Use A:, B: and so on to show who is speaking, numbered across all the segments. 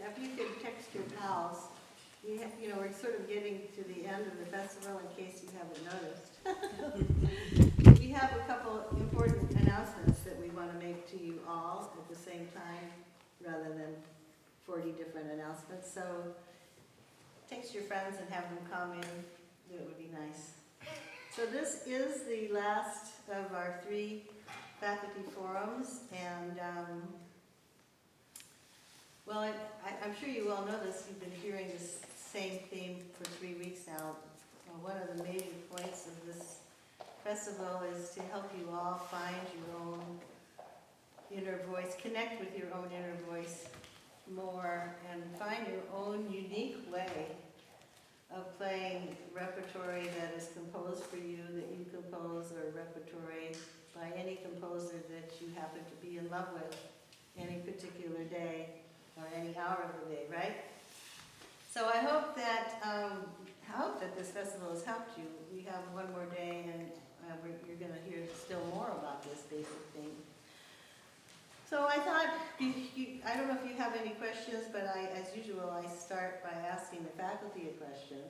A: if you could text your pals, you know, we're sort of getting to the end of the festival in case you haven't noticed. We have a couple important announcements that we want to make to you all at the same time, rather than 40 different announcements. So text your friends and have them come in. It would be nice. So this is the last of our 3 faculty forums, and well, I'm sure you all know this. You've been hearing this same theme for 3 weeks now. One of the major points of this festival is to help you all find your own inner voice, connect with your own inner voice more, and find your own unique way of playing repertory that is composed for you, that you compose, or repertory by any composer that you happen to be in love with any particular day or any hour of the day, right? So I hope that this festival has helped you. We have one more day, and you're going to hear still more about this basic thing. So I thought, I don't know if you have any questions, but as usual, I start by asking the faculty a question.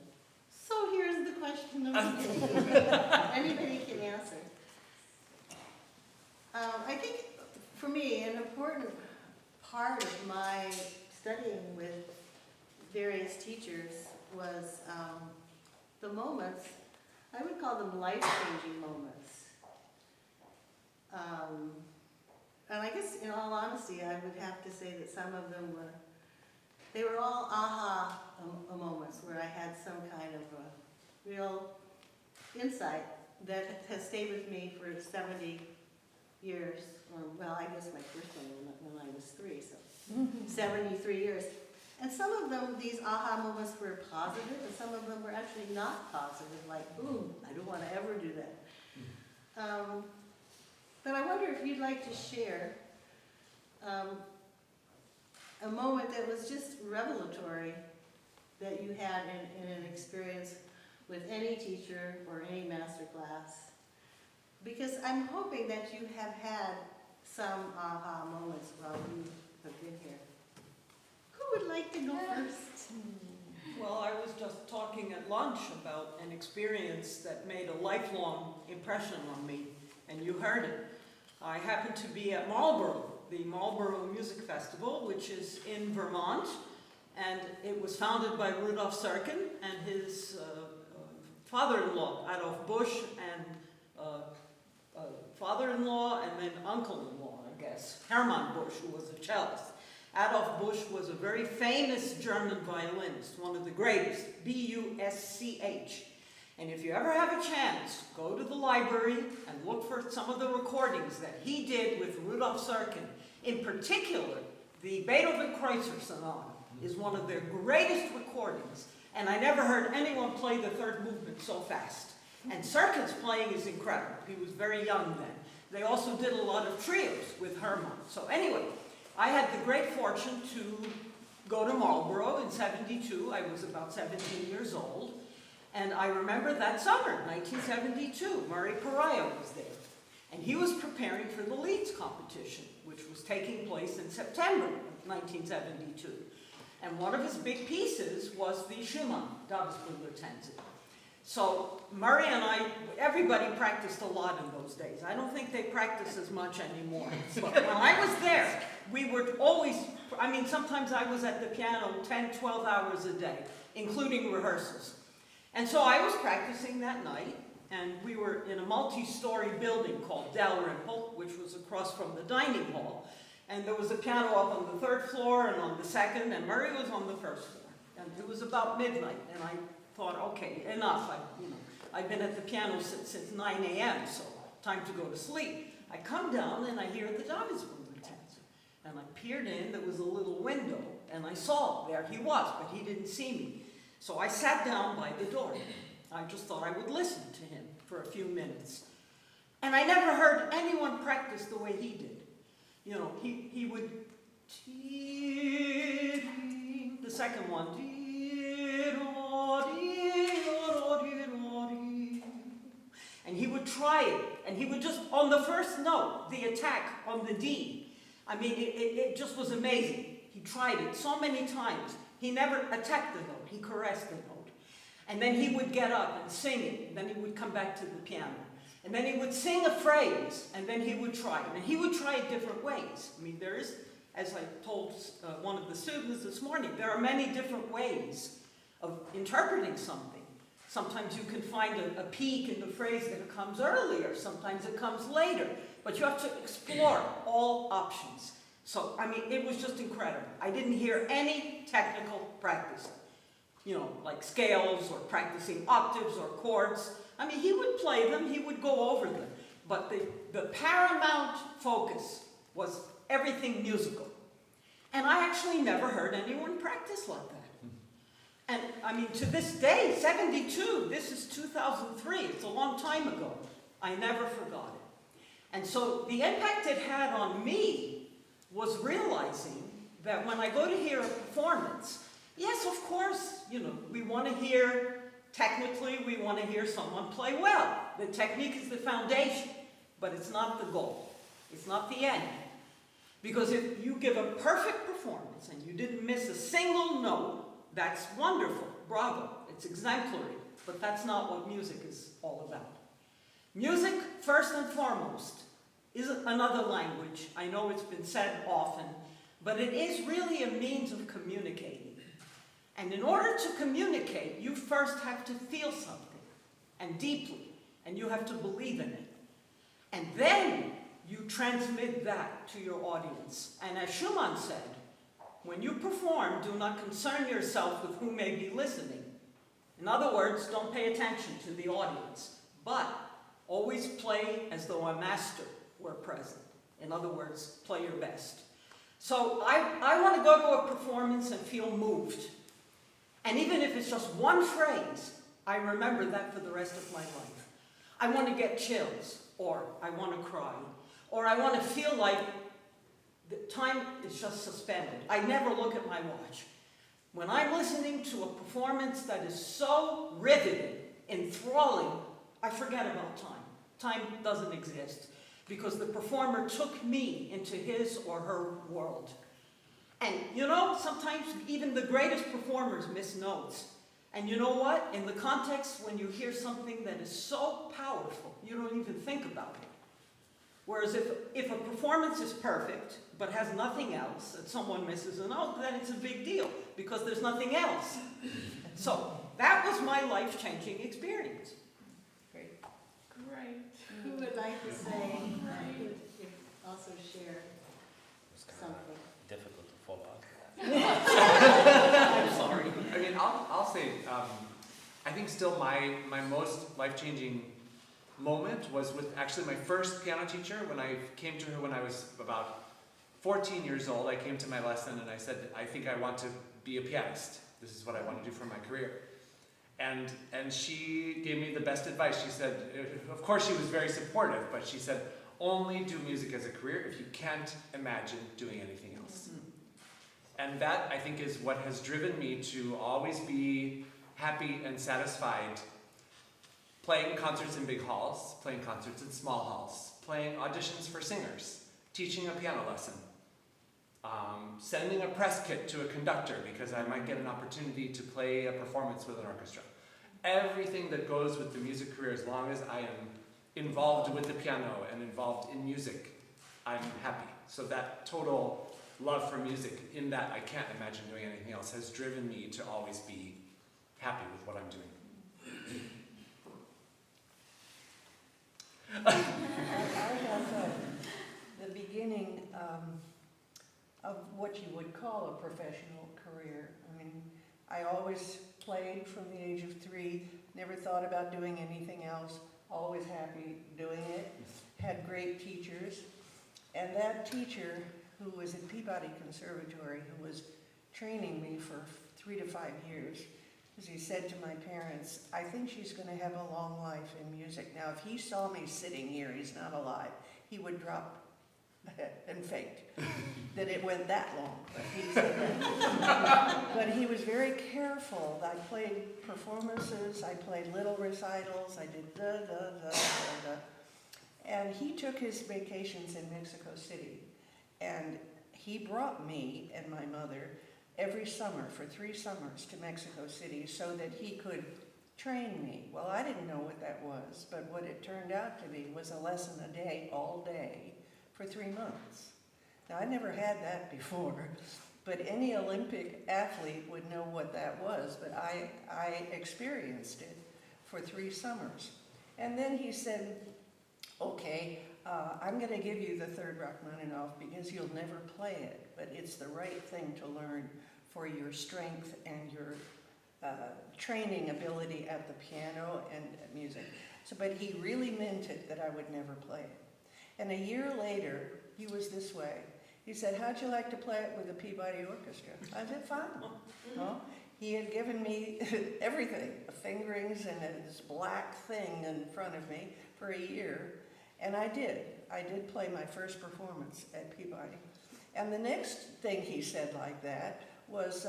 A: So here's the question of the day. Anybody can answer. I think, for me, an important part of my studying with various teachers was the moments, I would call them life-changing moments. And I guess, in all honesty, I would have to say that some of them they were all aha moments where I had some kind of a real insight that has stayed with me for 70 years. Well, I guess my first one when I was 3, so 73 years. And some of them, these aha moments were positive, and some of them were actually not positive, like, boom, I don't want to ever do that. But I wonder if you'd like to share a moment that was just revelatory that you had in an experience with any teacher or any master class. Because I'm hoping that you have had some aha moments while you have been here. Who would like to go first?
B: Well, I was just talking at lunch about an experience that made a lifelong impression on me, and you heard it. I happened to be at Marlborough, the Marlborough Music Festival, which is in Vermont, and it was founded by Rudolf Serkin and his father-in-law, Adolf Busch, and father-in-law, and then uncle-in-law, I guess, Hermann Busch, who was a cellist. Adolf Busch was a very famous German violinist, one of the greatest, B-U-S-C-H. And if you ever have a chance, go to the library and look for some of the recordings that he did with Rudolf Serkin. In particular, the Beethoven Kreutzer Sonata is one of their greatest recordings, and I never heard anyone play the third movement so fast. And Serkin's playing is incredible. He was very young then. They also did a lot of trios with Hermann. So anyway, I had the great fortune to go to Marlborough in '72. I was about 17 years old. And I remember that summer, 1972, Murray Pariah was there. And he was preparing for the Leeds competition, which was taking place in September of 1972. And one of his big pieces was the Schumann, Davisbrüdertänze. So Murray and I, everybody practiced a lot in those days. I don't think they practice as much anymore. But when I was there, we were always, sometimes I was at the piano 10, 12 hours a day, including rehearsals. And so I was practicing that night, and we were in a multi-story building called Dalrymple, which was across from the dining hall. And there was a piano up on the 3rd floor and on the 2nd, and Murray was on the 1st floor. And it was about midnight, and I thought, okay, enough. I've been at the piano since 9 a.m., so time to go to sleep. I come down, and I hear the Davisbrüdertänze. And I peered in, there was a little window, and I saw there he was, but he didn't see me. So I sat down by the door. I just thought I would listen to him for a few minutes. And I never heard anyone practice the way he did. You know, he would, the second one, and he would try it, and he would just, on the first note, the attack on the D, it just was amazing. He tried it so many times. He never attacked the note, he caressed the note. And then he would get up and sing it, and then he would come back to the piano. And then he would sing a phrase, and then he would try it. And he would try it different ways. I mean, there is, as I told one of the students this morning, there are many different ways of interpreting something. Sometimes you can find a peak in the phrase that it comes earlier, sometimes it comes later. But you have to explore all options. So, I mean, it was just incredible. I didn't hear any technical practice, you know, like scales or practicing octaves or chords. I mean, he would play them, he would go over them. But the paramount focus was everything musical. And I actually never heard anyone practice like that. And I mean, to this day, 72, this is 2003, it's a long time ago. I never forgot it. And so the impact it had on me was realizing that when I go to hear a performance, yes, of course, you know, we want to hear, technically, we want to hear someone play well. The technique is the foundation, but it's not the goal. It's not the end. Because if you give a perfect performance and you didn't miss a single note, that's wonderful, bravo, it's exemplary, but that's not what music is all about. Music, first and foremost, is another language. I know it's been said often, but it is really a means of communicating. And in order to communicate, you first have to feel something, and deeply, and you have to believe in it. And then you transmit that to your audience. And as Schumann said, when you perform, do not concern yourself with who may be listening. In other words, don't pay attention to the audience, but always play as though a master were present. In other words, play your best. So I want to go to a performance and feel moved. And even if it's just one phrase, I remember that for the rest of my life. I want to get chills, or I want to cry, or I want to feel like the time is just suspended. I never look at my watch. When I'm listening to a performance that is so riveting, enthralling, I forget about time. Time doesn't exist because the performer took me into his or her world. And you know, sometimes even the greatest performers miss notes. And you know what? In the context, when you hear something that is so powerful, you don't even think about it. Whereas if a performance is perfect, but has nothing else, and someone misses a note, then it's a big deal, because there's nothing else. So that was my life-changing experience.
A: Great.
C: Great.
A: Who would like to say, also share something?
D: Difficult to follow up.
B: I'm sorry.
E: I mean, I'll say, I think still my most life-changing moment was with actually my first piano teacher. When I came to her when I was about 14 years old, I came to my lesson and I said, I think I want to be a pianist. This is what I want to do for my career. And she gave me the best advice. She said, of course she was very supportive, but she said, only do music as a career if you can't imagine doing anything else. And that, I think, is what has driven me to always be happy and satisfied playing concerts in big halls, playing concerts in small halls, playing auditions for singers, teaching a piano lesson, sending a press kit to a conductor because I might get an opportunity to play a performance with an orchestra. Everything that goes with the music career, as long as I am involved with the piano and involved in music, I'm happy. So that total love for music, in that I can't imagine doing anything else, has driven me to always be happy with what I'm doing.
C: I have the beginning of what you would call a professional career. I mean, I always played from the age of 3, never thought about doing anything else, always happy doing it, had great teachers. And that teacher, who was at Peabody Conservatory, who was training me for 3 to 5 years, as he said to my parents, I think she's going to have a long life in music. Now, if he saw me sitting here, he's not alive, he would drop and faint that it went that long. But he said that. But he was very careful. I played performances, I played little recitals, I did da. And he took his vacations in Mexico City. And he brought me and my mother every summer for 3 summers to Mexico City so that he could train me. Well, I didn't know what that was, but what it turned out to be was a lesson a day, all day, for 3 months. Now, I never had that before, but any Olympic athlete would know what that was, but I experienced it for 3 summers. And then he said, okay, I'm going to give you the third Rachmaninoff because you'll never play it, but it's the right thing to learn for your strength and your training ability at the piano and at music. So, but he really meant it that I would never play it. And a year later, he was this way. He said, how'd you like to play it with the Peabody Orchestra? I said, fine. Well, he had given me everything, the fingerings and this black thing in front of me for a year. And I did. I did play my first performance at Peabody. And the next thing he said like that was,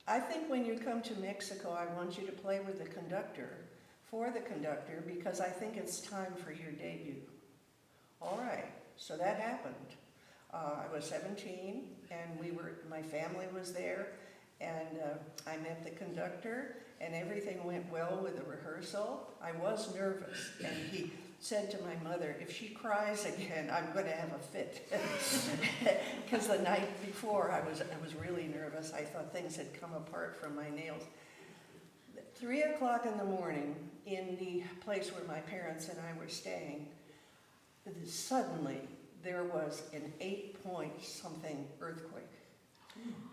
C: I think when you come to Mexico, I want you to play with the conductor, for the conductor, because I think it's time for your debut. All right, so that happened. I was 17, and my family was there, and I met the conductor, and everything went well with the rehearsal. I was nervous, and he said to my mother, if she cries again, I'm going to have a fit. Because the night before, I was really nervous. I thought things had come apart from my nails. 3 o'clock in the morning, in the place where my parents and I were staying, suddenly there was an 8-point something earthquake.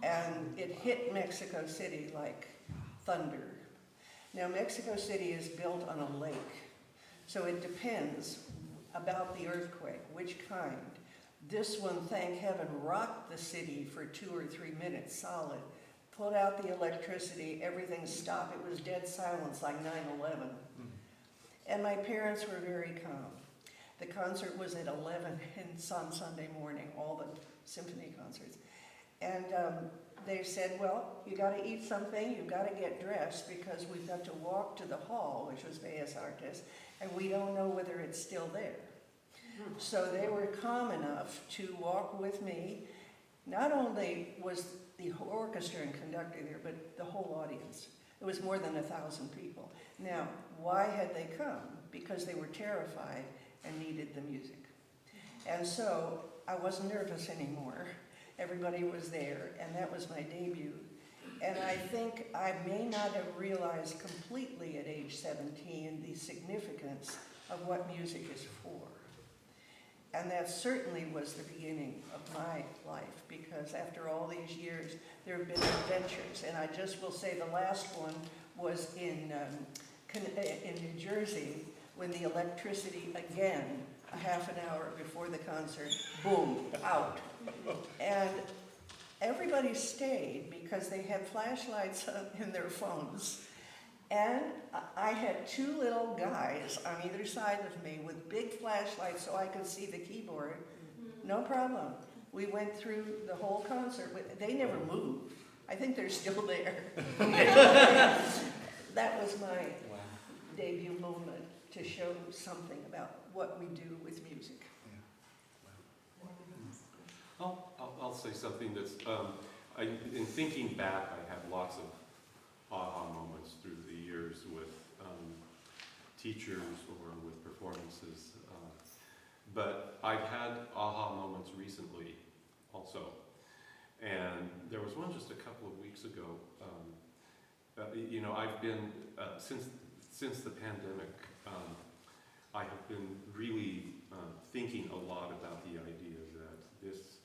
C: And it hit Mexico City like thunder. Now, Mexico City is built on a lake. So it depends about the earthquake, which kind. This one, thank heaven, rocked the city for 2 or 3 minutes solid, pulled out the electricity, everything stopped. It was dead silence like 9/11. And my parents were very calm. The concert was at 11 on Sunday morning, all the symphony concerts. And they said, well, you got to eat something, you got to get dressed because we've got to walk to the hall, which was Bellas Artes, and we don't know whether it's still there. So they were calm enough to walk with me. Not only was the orchestra and conductor there, but the whole audience. It was more than 1,000 people. Now, why had they come? Because they were terrified and needed the music. And so I wasn't nervous anymore. Everybody was there, and that was my debut. And I think I may not have realized completely at age 17 the significance of what music is for. And that certainly was the beginning of my life, because after all these years, there have been adventures. And I just will say the last one was in New Jersey, when the electricity again, a half an hour before the concert, boom, out. And everybody stayed because they had flashlights in their phones. And I had 2 little guys on either side of me with big flashlights so I could see the keyboard. No problem. We went through the whole concert. They never moved. I think they're still there. That was my debut moment to show something about what we do with music.
F: I'll say something that's, in thinking back, I had lots of aha moments through the years with teachers or with performances. But I've had aha moments recently also. And there was one just a couple of weeks ago. I've been, since the pandemic, I have been really thinking a lot about the idea that this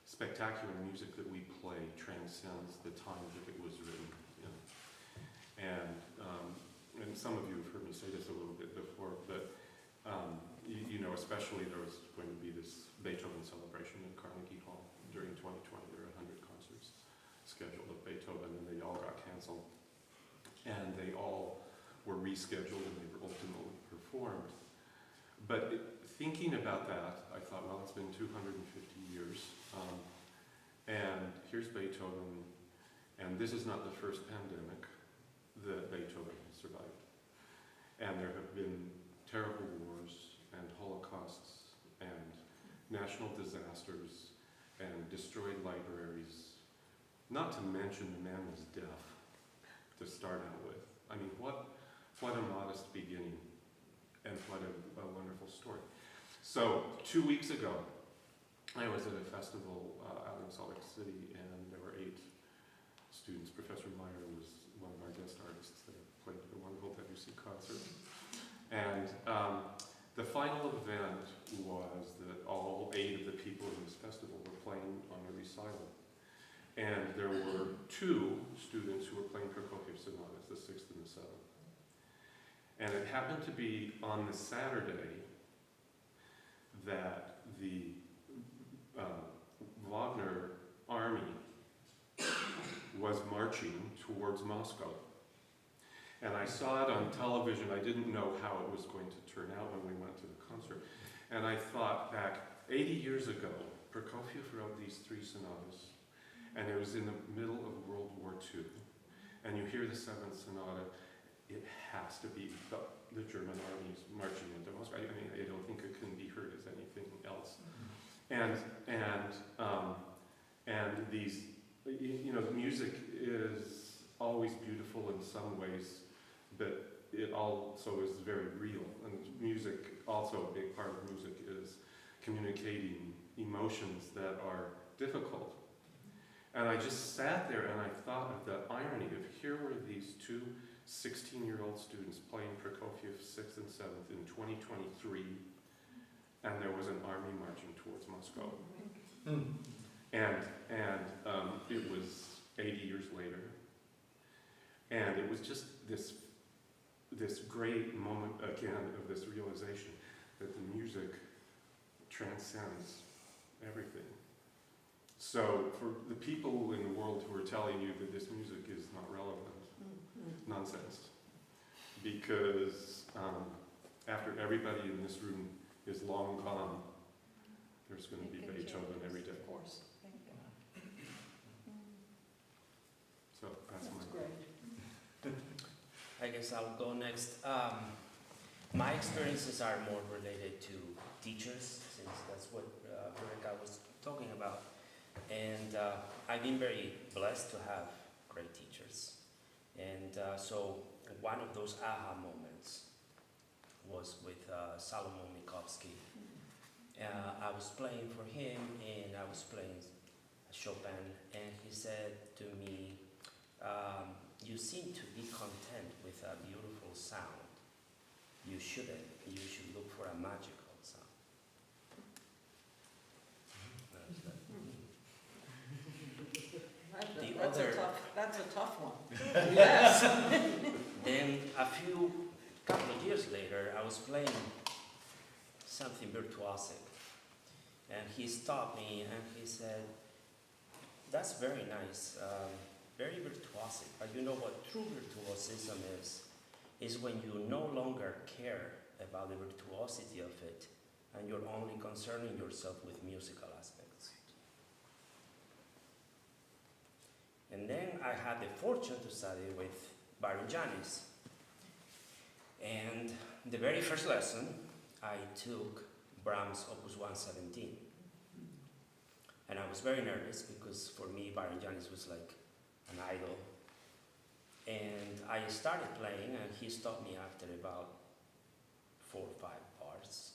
F: spectacular music that we play transcends the time that it was written in. And some of you have heard me say this a little bit before, but especially there was going to be this Beethoven celebration in Carnegie Hall during 2020. There were 100 concerts scheduled of Beethoven, and they all got canceled. And they all were rescheduled, and they were ultimately performed. But thinking about that, I thought, well, it's been 250 years, and here's Beethoven, and this is not the first pandemic that Beethoven has survived. And there have been terrible wars and holocausts and national disasters and destroyed libraries. Not to mention the man was deaf to start out with. I mean, what a modest beginning, and what a wonderful story. So 2 weeks ago, I was at a festival out in Salt Lake City, and there were 8 students. Professor Myer was one of our guest artists there, played a wonderful WC concert. And the final event was that all 8 of the people in this festival were playing on a recital. And there were 2 students who were playing Prokofiev sonatas, the 6th and the 7th. And it happened to be on the Saturday that the Wagner army was marching towards Moscow. And I saw it on television. I didn't know how it was going to turn out when we went to the concert. And I thought back 80 years ago, Prokofiev wrote these 3 sonatas, and it was in the middle of World War II. And you hear the 7th sonata, it has to be the German armies marching into Moscow. I mean, I don't think it can be heard as anything else. And these, you know, music is always beautiful in some ways, but it also is very real. And music, also a big part of music is communicating emotions that are difficult. And I just sat there and I thought of the irony of here were these 2 16-year-old students playing Prokofiev 6th and 7th in 2023, and there was an army marching towards Moscow. And it was 80 years later, and it was just this great moment again of this realization that the music transcends everything. So for the people in the world who are telling you that this music is not relevant, nonsense. Because after everybody in this room is long gone, there's going to be Beethoven every day.
C: Of course. Thank you.
F: So that's my
C: great.
D: I guess I'll go next. My experiences are more related to teachers, since that's what Rebecca was talking about. And I've been very blessed to have great teachers. And so one of those aha moments was with Solomon Mikovsky. I was playing for him, and I was playing Chopin, and he said to me, you seem to be content with a beautiful sound. You shouldn't. You should look for a magical sound.
B: That's a tough one. Yes.
D: Then couple of years later, I was playing something virtuosic, and he stopped me and he said, "That's very nice, very virtuosic, but you know what true virtuosism is when you no longer care about the virtuosity of it, and you're only concerning yourself with musical aspects." And then I had the fortune to study with Byron Janis. And the very first lesson, I took Brahms' Opus 117. And I was very nervous because for me, Byron Janis was like an idol. And I started playing, and he stopped me after about 4 or 5 bars.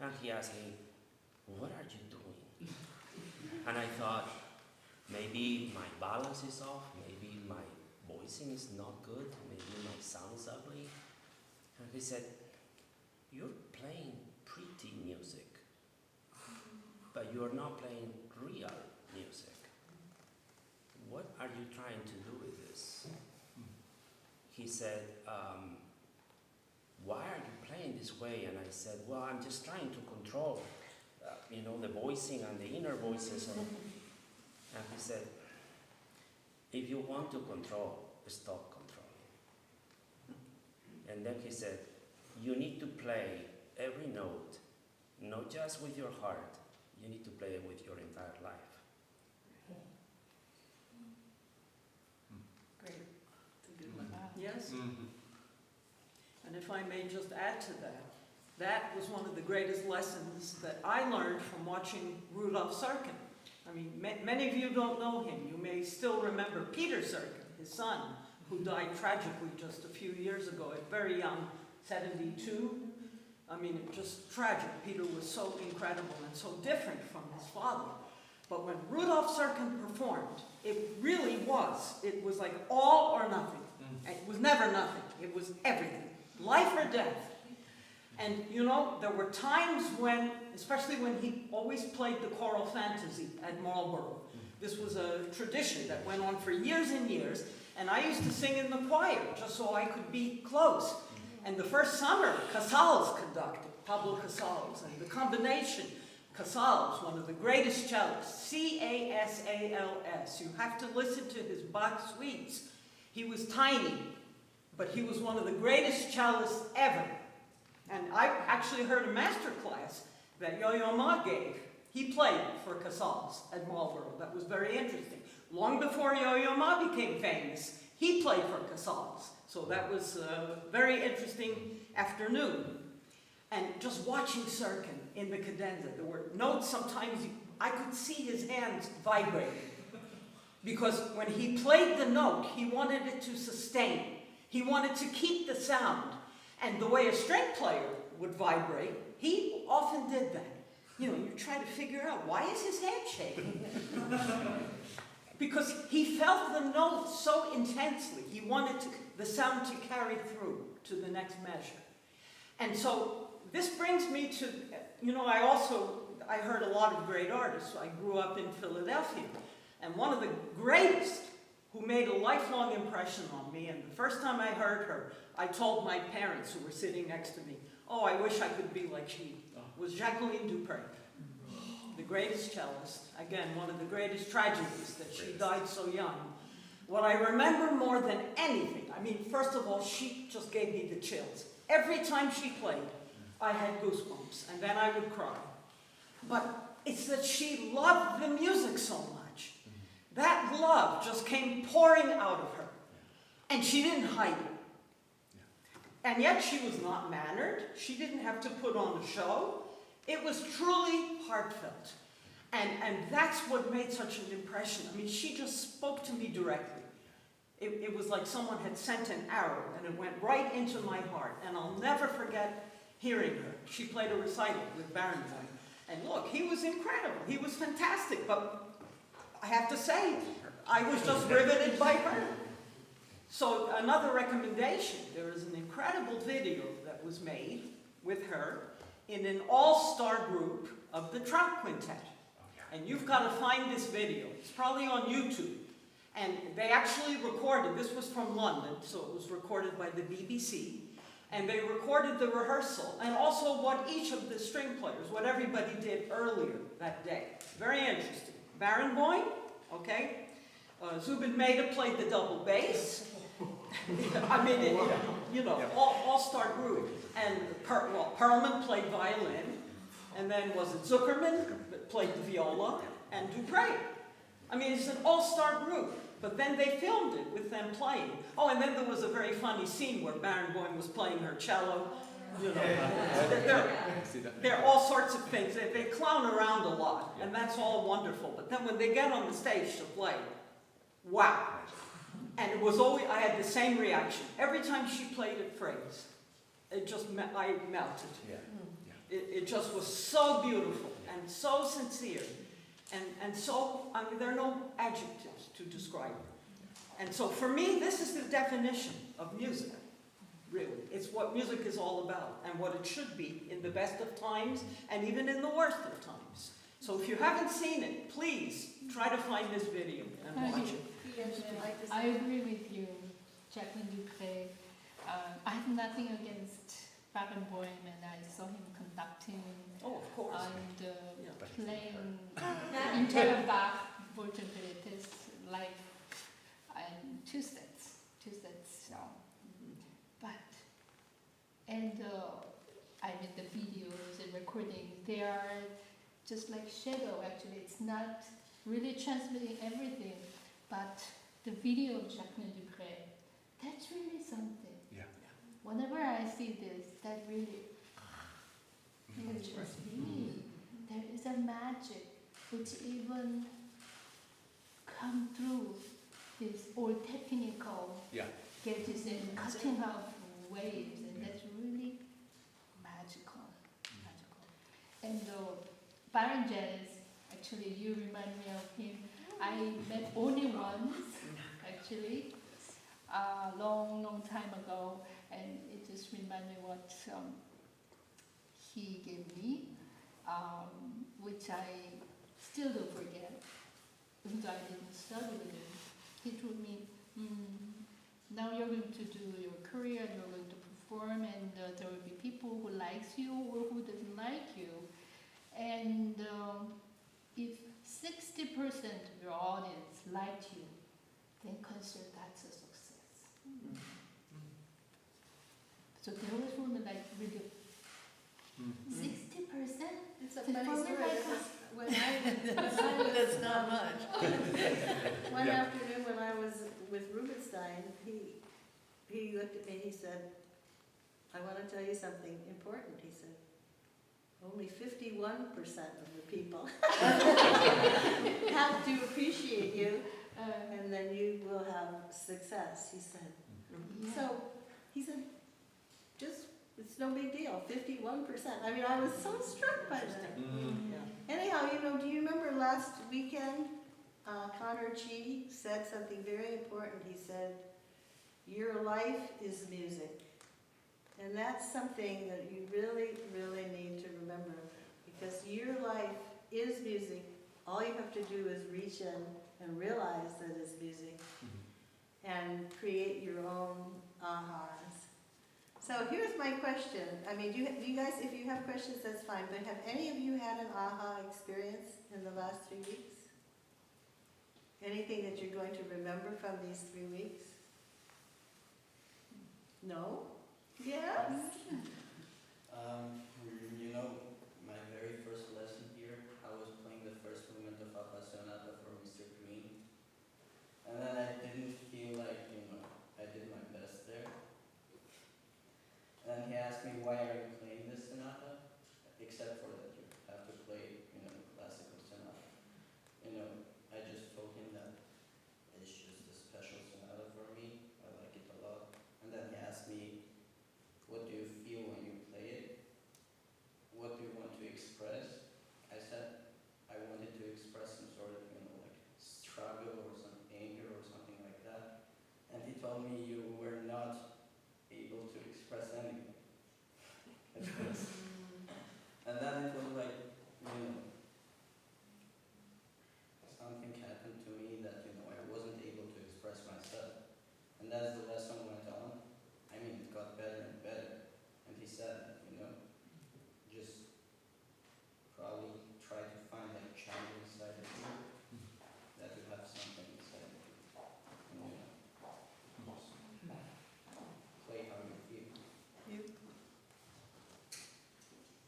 D: And he asked me, "What are you doing?" And I thought, maybe my balance is off, maybe my voicing is not good, maybe my sound is ugly. And he said, "You're playing pretty music, but you're not playing real music. What are you trying to do with this?" He said, "Why are you playing this way?" And I said, "Well, I'm just trying to control, the voicing and the inner voices." And he said, "If you want to control, stop controlling." And then he said, "You need to play every note, not just with your heart, you need to play it with your entire life."
C: Great.
B: Yes?
E: Mm-hmm.
B: And if I may just add to that, that was one of the greatest lessons that I learned from watching Rudolf Serkin. I mean, many of you don't know him. You may still remember Peter Serkin, his son, who died tragically just a few years ago at very young, 72. I mean, just tragic. Peter was so incredible and so different from his father. But when Rudolf Serkin performed, it really was. It was like all or nothing. It was never nothing. It was everything. Life or death. And, you know, there were times when, especially when he always played the choral fantasy at Marlborough. This was a tradition that went on for years and years. And I used to sing in the choir just so I could be close. And the first summer, Casals conducted, Pablo Casals, and the combination, Casals, one of the greatest cellists, C-A-S-A-L-S. You have to listen to his Bach suites. He was tiny, but he was one of the greatest cellists ever. And I actually heard a master class that HieYon Ma gave. He played for Casals at Marlborough. That was very interesting. Long before HieYon Ma became famous, he played for Casals. So that was a very interesting afternoon. And just watching Serkin in the cadenza, there were notes sometimes, I could see his hands vibrating. Because when he played the note, he wanted it to sustain. He wanted to keep the sound. And the way a string player would vibrate, he often did that. You know, you try to figure out, why is his hand shaking? Because he felt the note so intensely. He wanted the sound to carry through to the next measure. And so this brings me to, you know, I heard a lot of great artists. I grew up in Philadelphia. And one of the greatest who made a lifelong impression on me, and the first time I heard her, I told my parents who were sitting next to me, oh, I wish I could be like she, was Jacqueline Dupre. The greatest cellist, again, one of the greatest tragedies that she died so young. What I remember more than anything, I mean, first of all, she just gave me the chills. Every time she played, I had goosebumps, and then I would cry. But it's that she loved the music so much. That love just came pouring out of her, and she didn't hide it. And yet she was not mannered. She didn't have to put on a show. It was truly heartfelt. And that's what made such an impression. I mean, she just spoke to me directly. It was like someone had sent an arrow, and it went right into my heart. And I'll never forget hearing her. She played a recital with Barenboim. And look, he was incredible. He was fantastic. But I have to say, I was just riveted by her. So another recommendation, there is an incredible video that was made with her in an all-star group of the Trout Quintet. And you've got to find this video. It's probably on YouTube. And they actually recorded, this was from London, so it was recorded by the BBC. And they recorded the rehearsal and also what each of the string players, what everybody did earlier that day. Very interesting. Barenboim, okay. Zubin Mehta played the double bass. I mean, you know, all-star group. And Perlman played violin. And then was it Zuckerman that played the viola, and Dupre. I mean, it's an all-star group. But then they filmed it with them playing. Oh, and then there was a very funny scene where Barenboim was playing her cello. You know, there are all sorts of things. They clown around a lot, and that's all wonderful. But then when they get on the stage to play, wow. And it was always, I had the same reaction. Every time she played a phrase, I melted.
D: Yeah.
B: It just was so beautiful and so sincere. And so, I mean, there are no adjectives to describe it. And so for me, this is the definition of music, really. It's what music is all about and what it should be in the best of times and even in the worst of times. So if you haven't seen it, please try to find this video and watch it.
G: I agree with you, Jacqueline Dupre. I have nothing against Barenboim, and I saw him conducting
B: Oh, of course.
G: and playing entire Bach Voltenveretes live and two sets. So, but I mean the videos and recording, they are just like shadow. Actually, it's not really transmitting everything, but the video of Jacqueline Dupre, that's really something.
D: Yeah.
G: Whenever I see this, that really, there is a magic which even come through his all technical
E: Yeah.
G: gadgets and cutting out waves, and that's really magical. And Baron Jazz, actually, you remind me of him. I met only once, actually, a long time ago, and it just reminded me what he gave me, which I still don't forget, even though I didn't study with him. He told me, now you're going to do your career, and you're going to perform, and there will be people who likes you or who doesn't like you. And if 60% of your audience liked you, then consider that's a success. So there was women like really 60%?
A: It's a
G: The
A: funny
G: former
A: story.
G: like
A: When I
C: That's not much.
A: One afternoon when I was with Rubinstein, he looked at me and he said, I want to tell you something important. He said, only 51% of the people have to appreciate you, and then you will have success, he said.
G: Yeah.
A: So, he said, just, it's no big deal, 51%. I mean, I was so struck by that. Anyhow, do you remember last weekend, Connor Choi said something very important. He said, your life is music. And that's something that you really, really need to remember, because your life is music. All you have to do is reach in and realize that it's music and create your own ahas. So here's my question. I mean, do you guys, if you have questions, that's fine, but have any of you had an aha experience in the last 3 weeks? Anything that you're going to remember from these 3 weeks? No? Yes?
H: My very first lesson here, I was playing the first movement of Alpha Sonata for Mr. Green, and then I didn't feel like, I did my best there. And he asked me, why are you playing this sonata? Except for that you have to play, classical sonata. I just told him that it's just a special sonata for me. I like it a lot. And then he asked me, what do you feel when you play it? What do you want to express? I said I wanted to express some sort of, struggle or some anger or something like that. And he told me you were not able to express anything. And then it was like, something happened to me that, I wasn't able to express myself. And as the lesson went on, it got better and better. And he said, just probably try to find that child inside of you, that you have something inside of you. And, just play how you feel.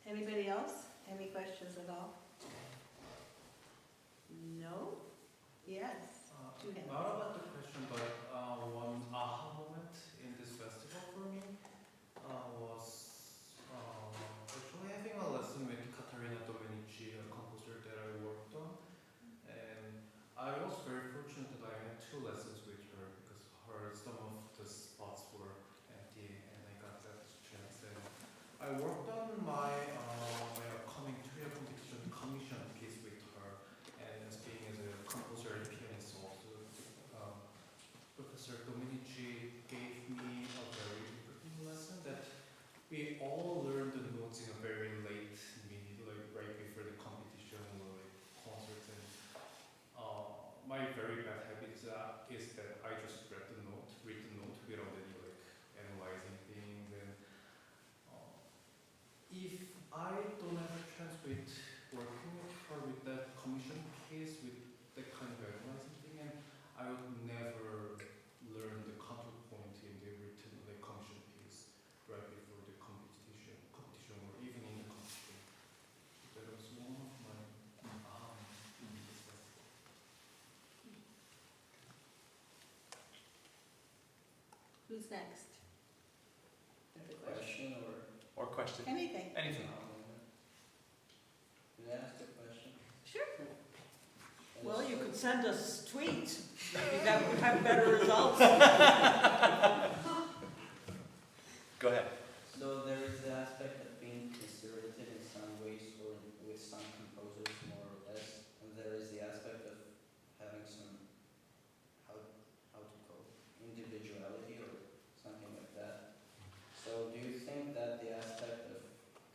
A: Anybody else? Any questions at all? No? Yes? Two hands.
I: Not about the question, but one aha moment in this festival for me was actually having a lesson with Caterina Domenici, a composer that I worked on. And I was very fortunate that I had 2 lessons with her, because some of the spots were empty and I got that chance. And I worked on my upcoming trio competition commission piece with her, and speaking as a composer and pianist also, Professor Domenici gave me a very important lesson that we all learn the notes in a very late minute, like right before the competition or concerts. And my very bad habit is that I just read the note without any analyzing things. And if I don't have a chance with working with her with that commission case, with that kind of analyzing thing, and I would never learn the counterpoint in the written commission piece right before the competition or even in the competition. That was one of my aha.
A: Who's next? Another
H: Question
E: Or question?
A: Anything?
E: Anything.
H: Can I ask a question?
A: Sure.
B: would send us tweets. Maybe that would have better results.
D: Go ahead.
H: So there is the aspect of being conservative in some ways, or with some composers more or less, and there is the aspect of having some, how to call it, individuality or something like that. So do you think that the aspect of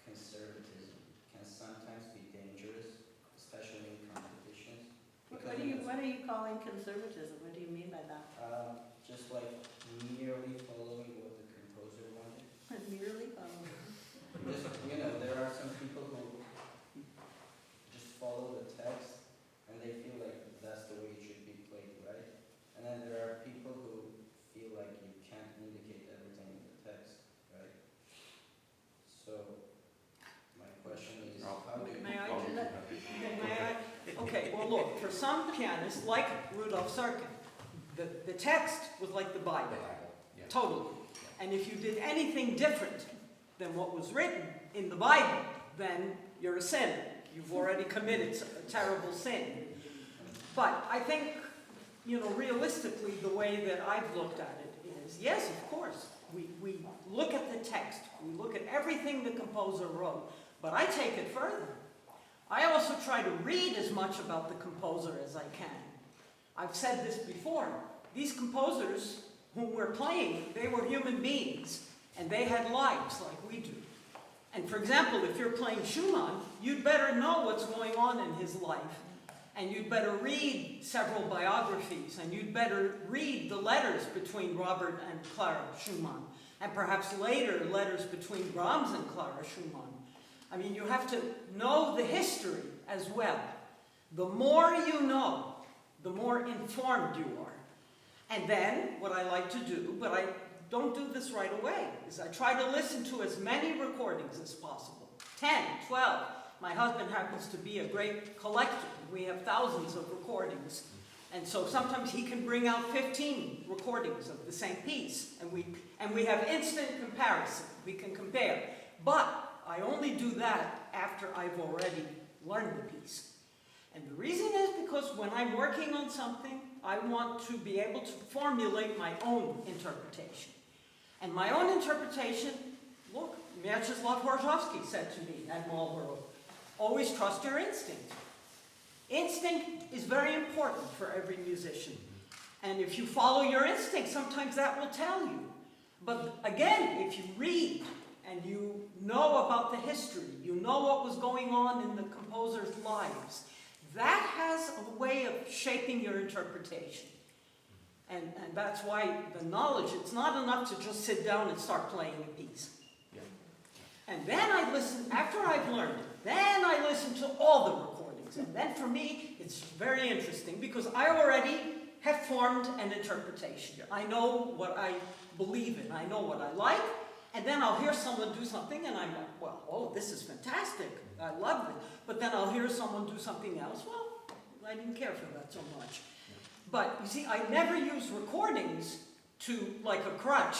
H: conservatism can sometimes be dangerous, especially in competitions?
A: What are you calling conservatism? What do you mean by that?
H: Just like merely following what the composer wanted.
A: Merely?
H: Just, there are some people who just follow the text and they feel like that's the way it should be played, right? And then there are people who feel like you can't indicate everything in the text, right? So, my question is, how do you...
B: May I? Okay, well look, for some pianists, like Rudolf Serkin, the text was like the Bible, totally. And if you did anything different than what was written in the Bible, then you're a sinner. You've already committed a terrible sin. But I think, realistically, the way that I've looked at it is, yes, of course, we look at the text, we look at everything the composer wrote, but I take it further. I also try to read as much about the composer as I can. I've said this before. These composers whom we're playing, they were human beings, and they had lives like we do. And for example, if you're playing Schumann, you'd better know what's going on in his life, and you'd better read several biographies, and you'd better read the letters between Robert and Clara Schumann, and perhaps later letters between Brahms and Clara Schumann. I mean, you have to know the history as well. The more you know, the more informed you are. And then, what I like to do, but I don't do this right away, is I try to listen to as many recordings as possible. 10, 12. My husband happens to be a great collector. We have thousands of recordings. And so sometimes he can bring out 15 recordings of the same piece. And we have instant comparison. We can compare. But I only do that after I've already learned the piece. And the reason is because when I'm working on something, I want to be able to formulate my own interpretation. And my own interpretation, look, Mieczyslaw Horszowski said to me at Marlborough, always trust your instinct. Instinct is very important for every musician. And if you follow your instinct, sometimes that will tell you. But again, if you read and you know about the history, you know what was going on in the composer's lives, that has a way of shaping your interpretation. And that's why the knowledge, it's not enough to just sit down and start playing a piece.
F: Yeah.
B: And then I listen, after I've learned it, then I listen to all the recordings. And then for me, it's very interesting because I already have formed an interpretation.
F: Yeah.
B: I know what I believe in, I know what I like, and then I'll hear someone do something and I'm like, well, oh, this is fantastic, I love it. But then I'll hear someone do something else, well, I didn't care for that so much. But you see, I never use recordings to, like a crutch,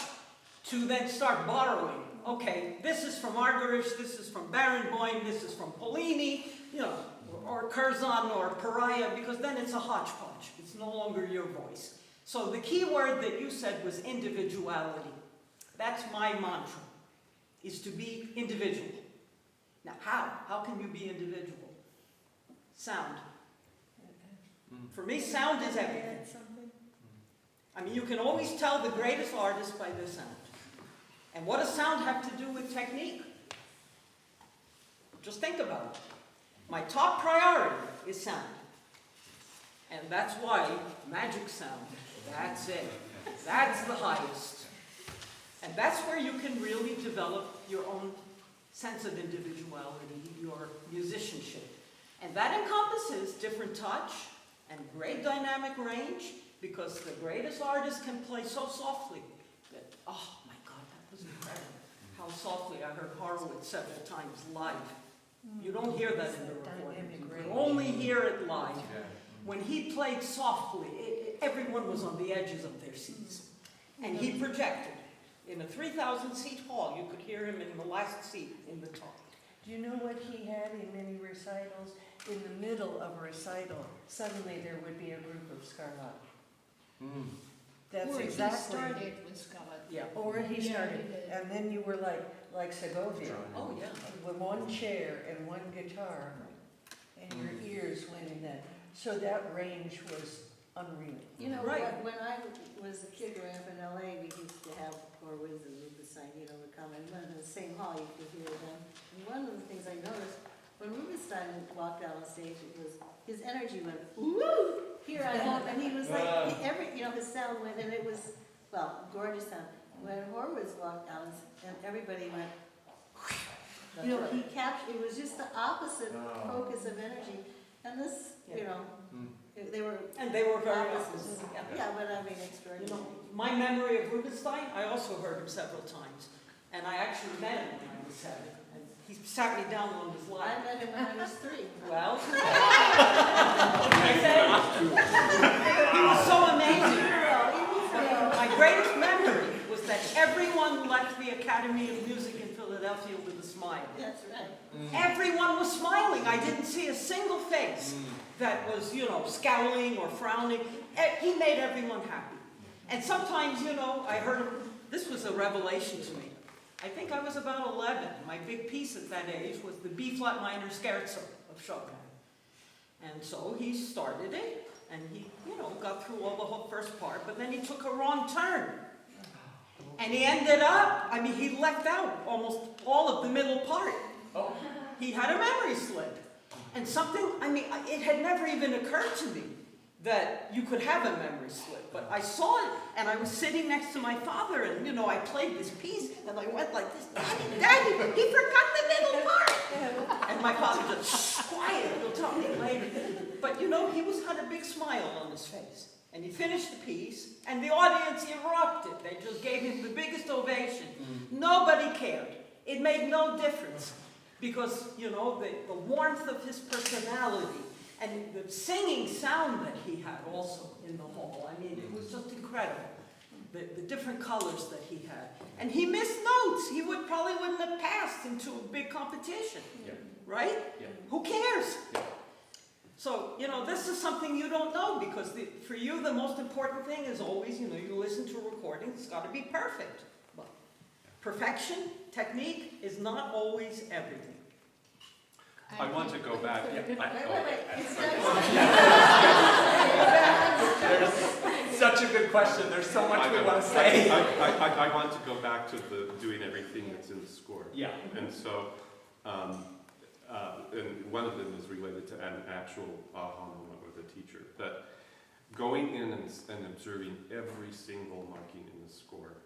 B: to then start borrowing. Okay, this is from Argerich, this is from Barenboim, this is from Polini, or Curzon or Pariah, because then it's a hodgepodge. It's no longer your voice. So the key word that you said was individuality. That's my mantra, is to be individual. Now, how? How can you be individual? Sound. For me, sound is everything. I mean, you can always tell the greatest artist by their sound. And what does sound have to do with technique? Just think about it. My top priority is sound. And that's why magic sound, that's it. That's the highest. And that's where you can really develop your own sense of individuality, your musicianship. And that encompasses different touch and great dynamic range, because the greatest artists can play so softly that, oh my God, that was incredible. How softly I heard Horowitz several times live. You don't hear that in the recording. You only hear it live. When he played softly, everyone was on the edges of their seats. And he projected. In a 3,000-seat hall, you could hear him in the last seat in the top.
C: Do you know what he had in many recitals? in the middle of a recital, suddenly there would be a group of Scarlatti.
E: Mm.
C: That's
G: Or he
C: exactly.
G: started with Scarlet.
B: Yeah.
C: Or he
G: Yeah,
C: started,
G: he did.
C: and then you were like Segovia,
B: Oh, yeah.
C: with one chair and one guitar, and your ears went in that. So that range was unreal.
A: You know,
B: Right.
A: when I was a kid growing up in LA, we used to have Horwitz and Rubinstein, would come in the same hall, you could hear them. And one of the things I noticed, when Rubinstein walked out on stage, his energy went, woo, here I am, and he was like, his sound went, and it was, gorgeous sound. When Horwitz walked out, and everybody went, he captured, it was just the opposite focus of energy. And this, they were
B: And they were very
A: opposites.
B: opposite. Yeah.
A: Yeah, but I mean, extraordinary.
B: My memory of Rubinstein, I also heard him several times. And I actually met him when I was 7. And he sat me down on his
A: I
B: lap.
A: met him when I was 3.
B: Well, I said, he was so amazing. My greatest memory was that everyone left the Academy of Music in Philadelphia with a smile.
A: That's right.
B: Everyone was smiling. I didn't see a single face that was, scowling or frowning. He made everyone happy. And sometimes, I heard him, this was a revelation to me. I think I was about 11. My big piece at that age was the B-flat minor scherzo of Chopin. And so he started it, and he, got through all the whole first part, but then he took a wrong turn. And he ended up, he left out almost all of the middle part.
E: Oh.
B: He had a memory slip. And something, it had never even occurred to me that you could have a memory slip. But I saw it, and I was sitting next to my father, and, I played this piece, and I went like this, Daddy, he forgot the middle part. And my father just, shh, quiet, he'll tell me later. But, he had a big smile on his face. And he finished the piece, and the audience erupted. They just gave him the biggest ovation. Nobody cared. It made no difference. Because, the warmth of his personality and the singing sound that he had also in the hall. It was just incredible. The different colors that he had. And he missed notes. He probably wouldn't have passed into a big competition.
E: Yeah.
B: Right?
E: Yeah.
B: Who cares?
E: Yeah.
B: So, this is something you don't know, because for you the most important thing is always, you listen to a recording, it's got to be perfect. But perfection, technique is not always everything.
F: I want to go back.
A: Wait.
E: There's such a good question. There's so much we want to say.
F: I want to go back to the doing everything that's in the score.
E: Yeah.
F: And so, and one of them is related to an actual aha moment with a teacher. That going in and observing every single marking in the score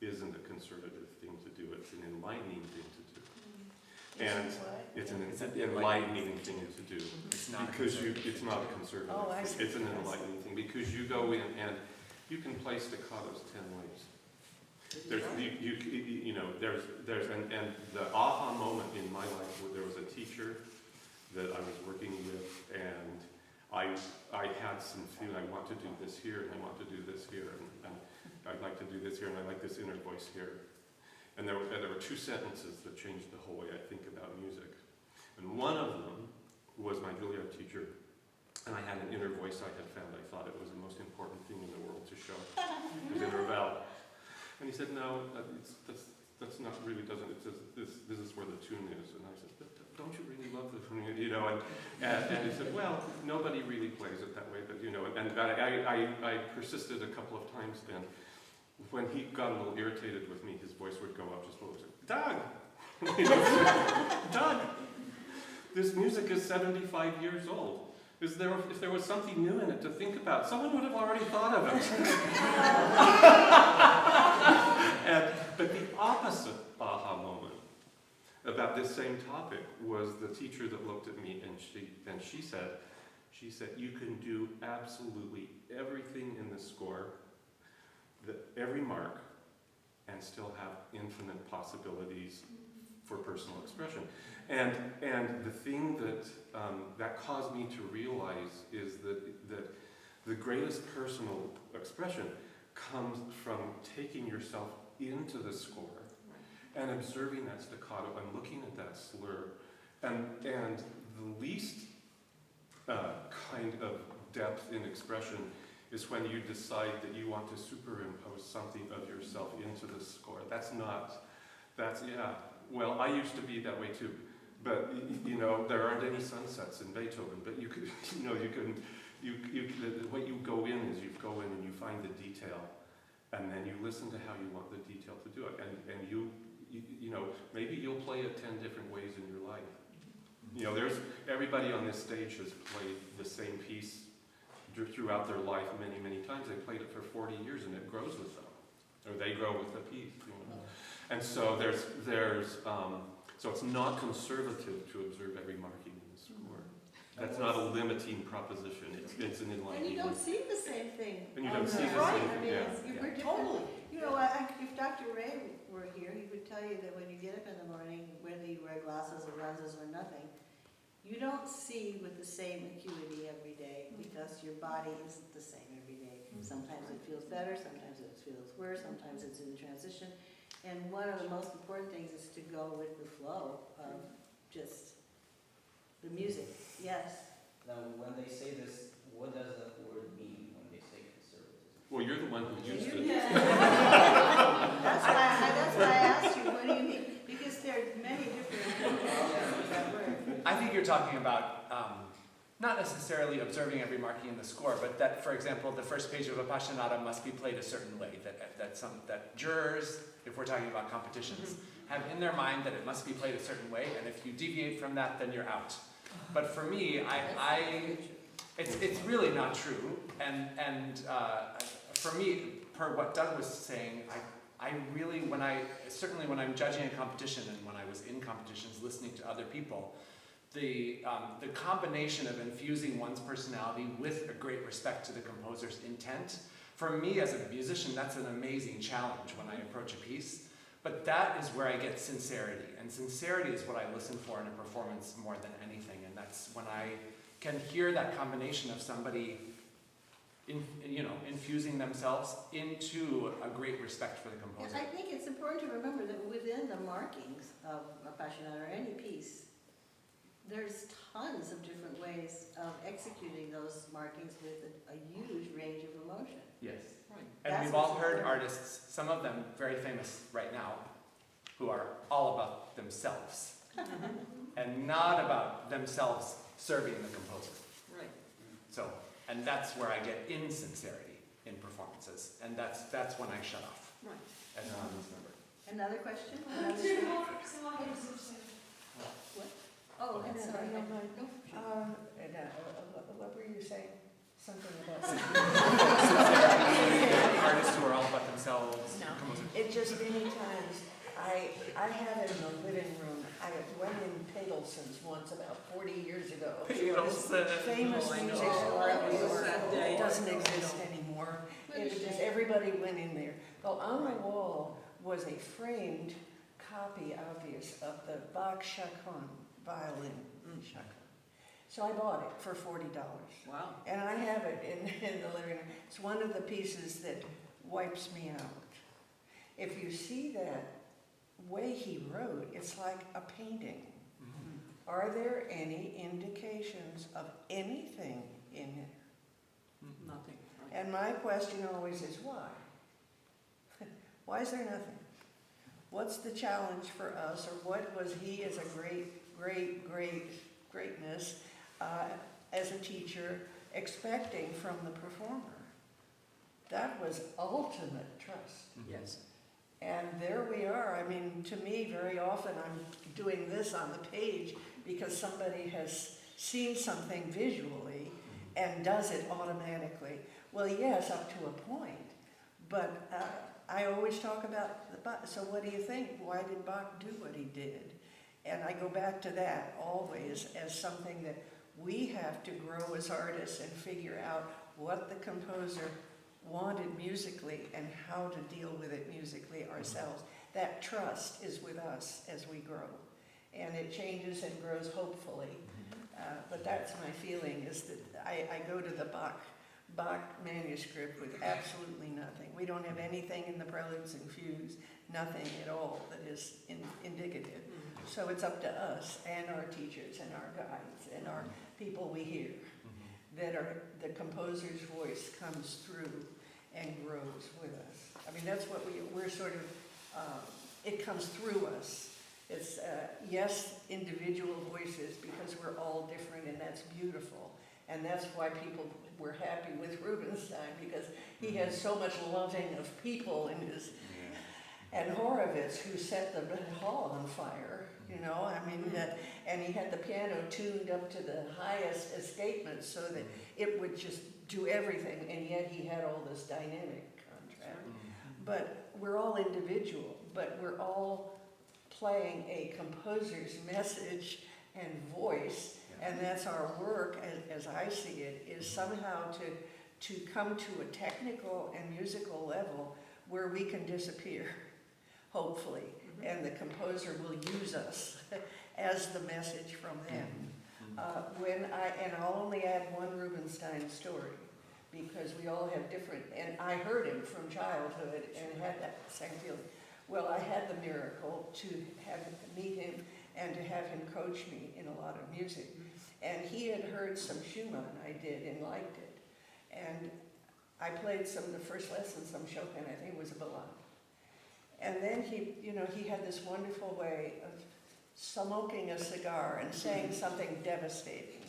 F: isn't a conservative thing to do. It's an enlightening thing to do. And it's an enlightening thing to do.
E: It's not
F: Because it's not a conservative
C: Oh, I
F: thing.
C: see.
F: It's an enlightening thing. Because you go in and you can play staccatos 10 ways. There's the aha moment in my life where there was a teacher that I was working with, and I had some feeling, I want to do this here, and I want to do this here, and I'd like to do this here, and I like this inner voice here. And there were 2 sentences that changed the whole way I think about music. And one of them was my Juilliard teacher, and I had an inner voice I had found. I thought it was the most important thing in the world to show. It was inner valve. And he said, no, that's not really, doesn't, it says, this is where the tune is. And I said, but don't you really love the tune? And he said, well, nobody really plays it that way, but and I persisted a couple of times, and when he got a little irritated with me, his voice would go up just a little bit. Doug! Doug! This music is 75 years old. If there was something new in it to think about, someone would have already thought of it. But the opposite aha moment about this same topic was the teacher that looked at me, and she said, you can do absolutely everything in the score, every mark, and still have infinite possibilities for personal expression. And the thing that caused me to realize is that the greatest personal expression comes from taking yourself into the score and observing that staccato and looking at that slur. And the least kind of depth in expression is when you decide that you want to superimpose something of yourself into the score. Well, I used to be that way too. But, you know, there aren't any sunsets in Beethoven, but you could, what you go in is you go in and you find the detail, and then you listen to how you want the detail to do it. And you know, maybe you'll play it 10 different ways in your life. You know, everybody on this stage has played the same piece throughout their life many, many times. They played it for 40 years and it grows with them, or they grow with the piece, you know. And so so it's not conservative to observe every marking in the score. That's not a limiting proposition. It's an enlightening.
A: And you don't see the same thing.
F: And you don't see the
A: Right,
F: same
A: I mean,
F: thing,
A: we're different.
B: Totally.
A: You know, if Dr. Ray were here, he would tell you that when you get up in the morning, whether you wear glasses or lenses or nothing, you don't see with the same acuity every day because your body isn't the same every day. Sometimes it feels better, sometimes it feels worse, sometimes it's in transition. And one of the most important things is to go with the flow of just the music. Yes.
H: Now, when they say this, what does that word mean when they say conservatism?
F: Well, you're the one who used it.
A: That's why I asked you, what do you mean? Because there are many different interpretations of that word.
E: I think you're talking about not necessarily observing every marking in the score, but that, for example, the first page of Appassionata must be played a certain way. That jurors, if we're talking about competitions, have in their mind that it must be played a certain way, and if you deviate from that, then you're out. But for me, it's really not true. And for me, per what Doug was saying, I really, certainly when I'm judging a competition and when I was in competitions listening to other people, the combination of infusing one's personality with a great respect to the composer's intent, for me as a musician, that's an amazing challenge when I approach a piece. But that is where I get sincerity, and sincerity is what I listen for in a performance more than anything, and that's when I can hear that combination of somebody infusing themselves into a great respect for the composer.
A: I think it's important to remember that within the markings of Appassionata or any piece, there's tons of different ways of executing those markings with a huge range of emotion.
E: Yes.
B: Right.
E: And
A: That's
E: we've all
A: what's
E: heard
A: important.
E: artists, some of them very famous right now, who are all about themselves and not about themselves serving the composer.
B: Right.
E: So, and that's where I get insincerity in performances, and that's when I shut off
B: Right.
E: as an audience member.
A: Another question? What? Oh, I'm sorry.
C: I don't mind.
A: No.
C: What were you saying? Something about...
E: Artists who are all about themselves.
C: No.
E: composers.
C: It just many times, I had it in the living room, I went in Padelson's once about 40 years ago.
E: Padelson.
C: Famous
B: Oh, I know.
C: music store in New
B: Oh,
C: York.
B: sad day.
C: It doesn't exist anymore. It was just, everybody went in there. Well, on the wall was a framed copy, obvious, of the Bach Chaconne violin. Chaconne. So I bought it for $40.
B: Wow.
C: And I have it in the living room. It's one of the pieces that wipes me out. If you see that way he wrote, it's like a painting.
E: Mhm.
C: Are there any indications of anything in it?
B: Nothing. Right.
C: And my question always is why? Why is there nothing? What's the challenge for us, or what was he as a greatness as a teacher expecting from the performer? That was ultimate trust.
B: Yes.
C: And there we are. I mean, to me, very often I'm doing this on the page because somebody has seen something visually and does it automatically. Well, yes, up to a point. But I always talk about the Bach. So what do you think? Why did Bach do what he did? And I go back to that always as something that we have to grow as artists and figure out what the composer wanted musically and how to deal with it musically ourselves. That trust is with us as we grow. And it changes and grows hopefully. But that's my feeling, is that I go to the Bach manuscript with absolutely nothing. We don't have anything in the preludes and fugues, nothing at all that is indicative. So it's up to us and our teachers and our guides and our people we hear that the composer's voice comes through and grows with us. I mean, that's what we're sort of, it comes through us. It's, yes, individual voices, because we're all different, and that's beautiful. And that's why people were happy with Rubinstein, because he has so much loving of people in his, and Horowitz, who set the hall on fire, you know, I mean, and he had the piano tuned up to the highest escapement so that it would just do everything, and yet he had all this dynamic contrast. But we're all individual, but we're all playing a composer's message and voice, and that's our work, as I see it, is somehow to come to a technical and musical level where we can disappear, hopefully, and the composer will use us as the message from them. And I'll only add one Rubinstein story, because we all have different, and I heard him from childhood and had that same feeling. Well, I had the miracle to meet him and to have him coach me in a lot of music. And he had heard some Schumann I did and liked it. And I played some of the first lessons, some Chopin, I think it was a ballade. And then he had this wonderful way of smoking a cigar and saying something devastating.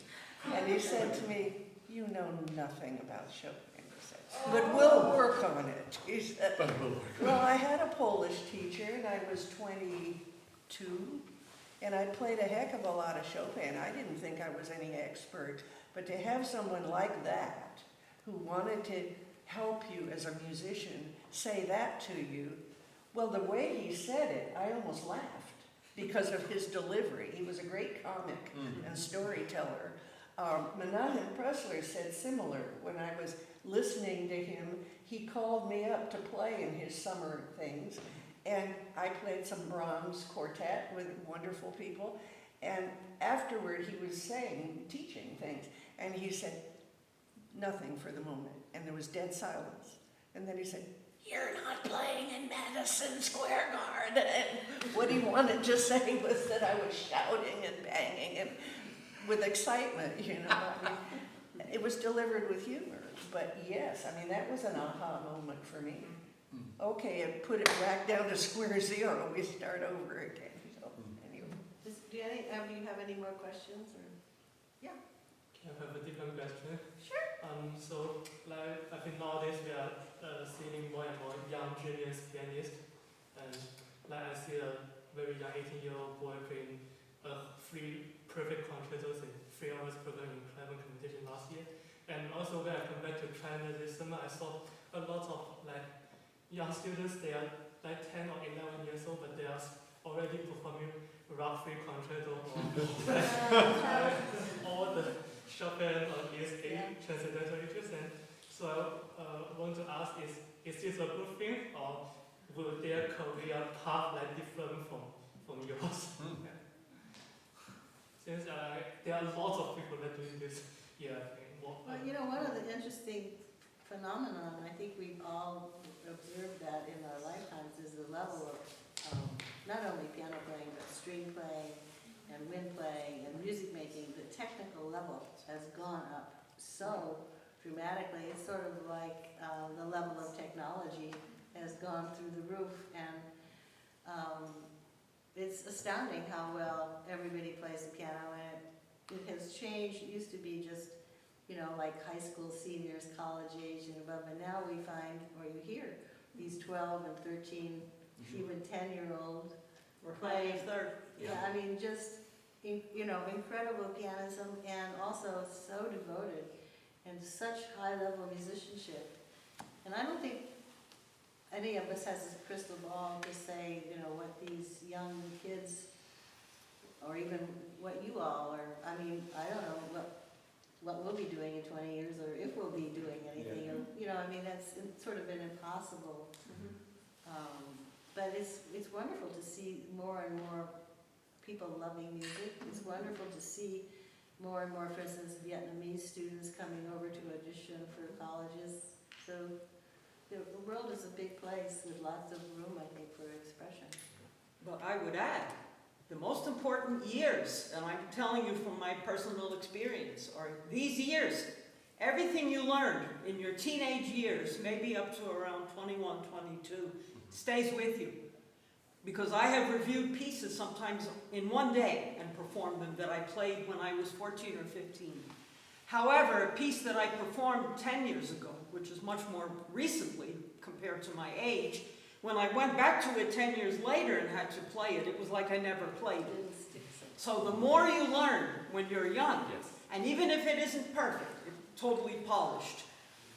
C: And he said to me, "You know nothing about Chopin," he said, "but we'll work on it," he said. Well, I had a Polish teacher, and I was 22, and I played a heck of a lot of Chopin. I didn't think I was any expert, but to have someone like that, who wanted to help you as a musician, say that to you, well, the way he said it, I almost laughed because of his delivery. He was a great comic and storyteller. Menahem Pressler said similar. When I was listening to him, he called me up to play in his summer things, and I played some Brahms quartet with wonderful people, and afterward he was teaching things, and he said, "Nothing for the moment," and there was dead silence. And then he said, "You're not playing in Madison Square Garden." And what he wanted to say was that I was shouting and banging and with excitement, you know. I mean, it was delivered with humor. But yes, I mean, that was an aha moment for me. Okay, and put it back down to square zero. We start over again. So, anyway.
A: Do you have any more questions? Or? Yeah.
J: Can I have a different question?
A: Sure.
J: So, like, I think nowadays we are seeing more and more young genius pianists, and like I see a very young 18-year-old boy playing a free perfect concertos in 3 hours program in climate competition last year. And also when I come back to China this summer, I saw a lot of like young students. They are like 10 or 11 years old, but they are already performing rock free concerto or all the Chopin or ESA transcendental issues. And so I want to ask, is this a good thing, or will their career path like different from yours? Since there are lots of people that doing this thing.
A: Well, you know, one of the interesting phenomenon, I think we've all observed that in our lifetimes, is the level of not only piano playing, but string playing and wind playing and music making. The technical level has gone up so dramatically. It's sort of like the level of technology has gone through the roof, and it's astounding how well everybody plays the piano, and it has changed. It used to be just, you know, like high school seniors, college age and above, and now we find, or you hear, these 12 and 13, even 10-year-olds playing. Yeah, I mean, just, you know, incredible pianism, and also so devoted and such high level musicianship. And I don't think any of us has a crystal ball to say, you know, what these young kids, or even what you all are. I mean, I don't know what we'll be doing in 20 years, or if we'll be doing anything. Or, you know, I mean, it's sort of been impossible. But it's wonderful to see more and more people loving music. It's wonderful to see more and more, for instance, Vietnamese students coming over to audition for colleges. So the world is a big place with lots of room, I think, for expression.
B: But I would add, the most important years, and I'm telling you from my personal experience, are these years. learned in your teenage years, maybe up to around 21, 22, stays with you. Because I have reviewed pieces sometimes in one day and performed them that I played when I was 14 or 15. However, a piece that I performed 10 years ago, which is much more recently compared to my age, when I went back to it 10 years later and had to play it, it was like I never played it.
A: Didn't stick
B: So the more you learn when you're young,
E: Yes.
B: and even if it isn't perfect, it's totally polished,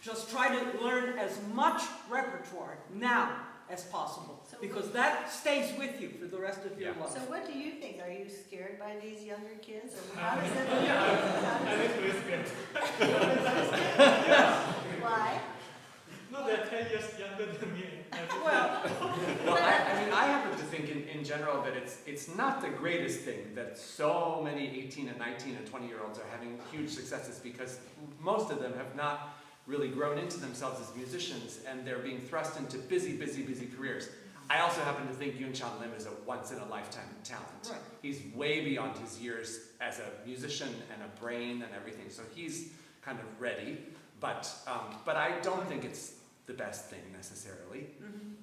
B: just try to learn as much repertoire now as possible,
A: So
B: because that stays with you for the rest of your
E: Yeah.
B: life.
A: So what do you think? Are you scared by these younger kids? Or how does it
J: I think it's good.
A: Why?
J: No, they're 10 years younger than me.
B: Well,
E: Well, I mean, I happen to think in general that it's not the greatest thing that so many 18 and 19 and 20-year-olds are having huge successes, because most of them have not really grown into themselves as musicians, and they're being thrust into busy careers. I also happen to think Yoon Chan Lim is a once-in-a-lifetime talent.
B: right.
E: He's way beyond his years as a musician and a brain and everything, so he's kind of ready. But I don't think it's the best thing necessarily.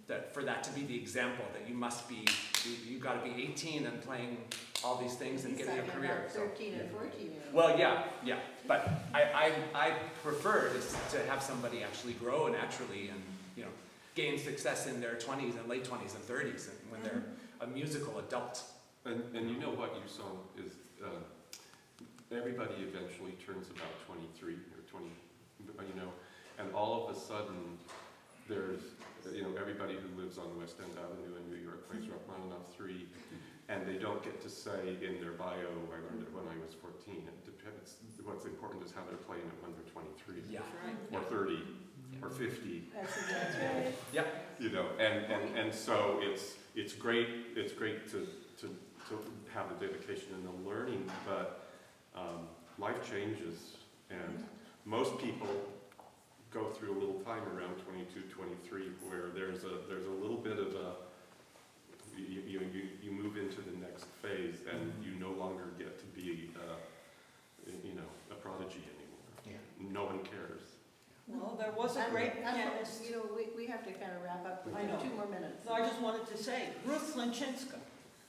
E: That for that to be the example that you must be, you've got to be 18 and playing all these things and
A: He's
E: getting a
A: talking
E: career.
A: about
E: So.
A: 13 and 14-year-olds.
E: Well, yeah, but I prefer to have somebody actually grow naturally and, you know, gain success in their 20s and late 20s and 30s, and when they're a musical adult.
F: And you know what you saw is everybody eventually turns about 23 or 20, you know, and all of a sudden there's, you know, everybody who lives on West End Avenue in New York plays Rachmaninoff 3, and they don't get to say in their bio, I learned it when I was 14. It depends. What's important is how they're playing it when they're 23,
E: Yeah.
B: Right.
F: or 30, or 50.
A: That's right.
F: You know, and so it's great to have the dedication and the learning, but life changes, and most people go through a little time around 22, 23 where there's a little bit of a you move into the next phase, and you no longer get to be you know, a prodigy anymore.
E: Yeah.
F: No one cares.
B: Well, there was a great pianist.
A: You know, we have to kind of wrap up.
B: I know.
A: 2 more minutes.
B: So I just wanted to say, Ruth Lenchinska,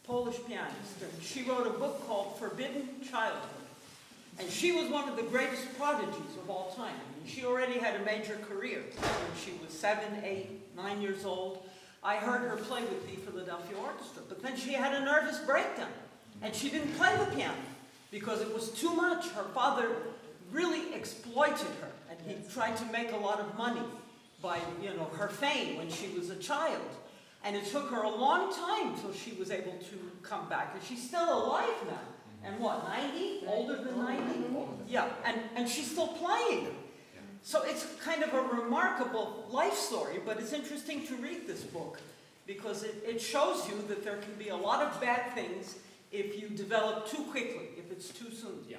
B: Polish pianist, and she wrote a book called Forbidden Childhood. And she was one of the greatest prodigies of all time. I mean, she already had a major career when she was 7, 8, 9 years old. I heard her play with the Philadelphia Orchestra, but then she had a nervous breakdown, and she didn't play the piano because it was too much. Her father really exploited her, and he tried to make a lot of money by, you know, her fame when she was a child. And it took her a long time till she was able to come back, and she's still alive now. And what, 90? Older than 90? Yeah, and she's still playing. So it's kind of a remarkable life story, but it's interesting to read this book because it shows you that there can be a lot of bad things if you develop too quickly, if it's too soon.
E: Yeah.